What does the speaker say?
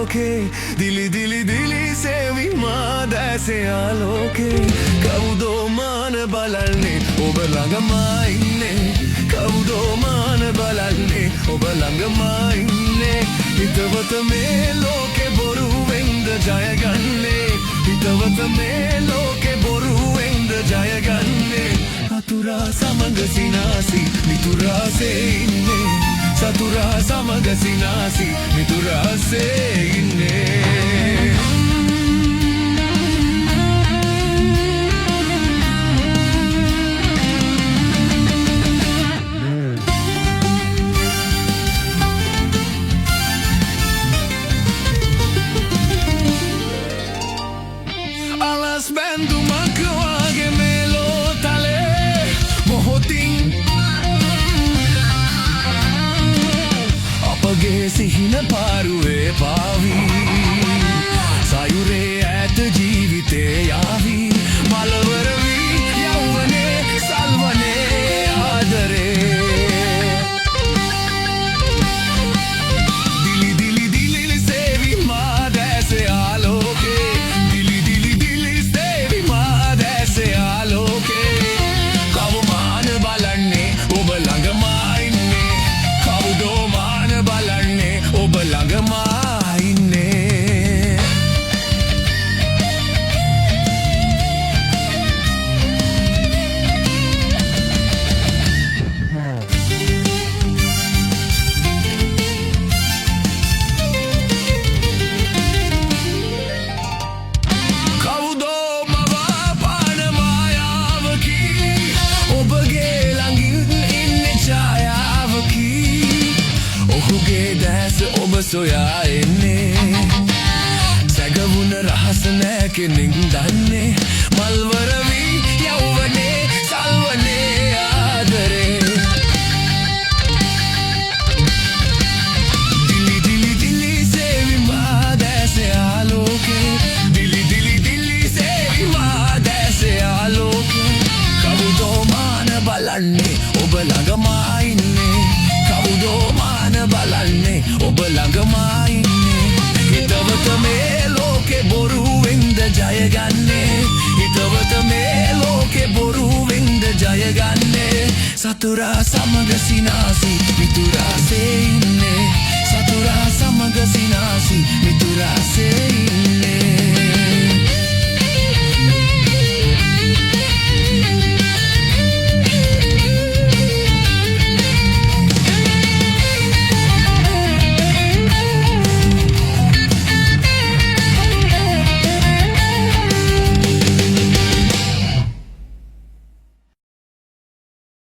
ආලෝකේ දිලි දිලි දිලි සෙවිමා දැසේ ආලෝකේ කවුදෝ මාන බලන්නේ ඔබ ළඟමයි ඉන්නේ කවුදෝ මාන බලන්නේ ඔබ ළඟමයි ඉන්නේ හිතවත මේ ලෝකේ බොරුවෙන්ද ජයගන්නේ හිතවත මේ ලෝකේ බොරුවෙන්ද ජයගන්නේ සතුරා සමග සිනාසි මිතුරාසේ ඉන්නේ සතුරා සමග සිනාසි මිතුරාසේ ඉන්නේ alas bැඳුමක් වගේ මේලෝ තලේ මොහොතින් අපගේ සිහින පාරුවේ පාවී සයුරේ ඈත ජීවිතේ යාවී මලවර වී යෞවනේ සල්වනේ ආදරේ දිලි දිලි දිලි සේවි මා දැසේ ආලෝකේ දිලි දිලි දිලි සේවි මා දැසේ ආලෝකේ කවුමාන බලන්නේ ඔබ ළඟමයි ඉන්නේ කවුදෝ මාන බලන්නේ ඔබ ළඟමයි ඉන්නේ කවුදෝ මවා පාන මායාවකි ඔබගේ ළඟින් ඉන්නේ ඡායාවකි ඔහුගේ දැස ඔබ සොයා එන්නේ සැගවුන රහස නෑ කෙනෙක් දන්නේ මල්වර වී යෞවනේ සල්වනේ ආදරේ දිලි දිලි දිලි සේවි මා දැසේ ආලෝකේ දිලි දිලි දිලි සේවි මා දැසේ ආලෝකේ කවුදෝ මාන බලන්නේ ඔබ ළඟමයි ඉන්නේ කවුදෝ මාන බලන්නේ ඔබ ළඟමයි ඉන්නේ හිතවත මේ ලෝකේ බොරුවෙන්ද ජයගන්නේ හිතවත මේ ලෝකේ බොරුවෙන්ද ජයගන්නේ සතුරා සමග සිනාසි මිතුරාසේ ඉන්නේ සතුරා සමග සිනාසි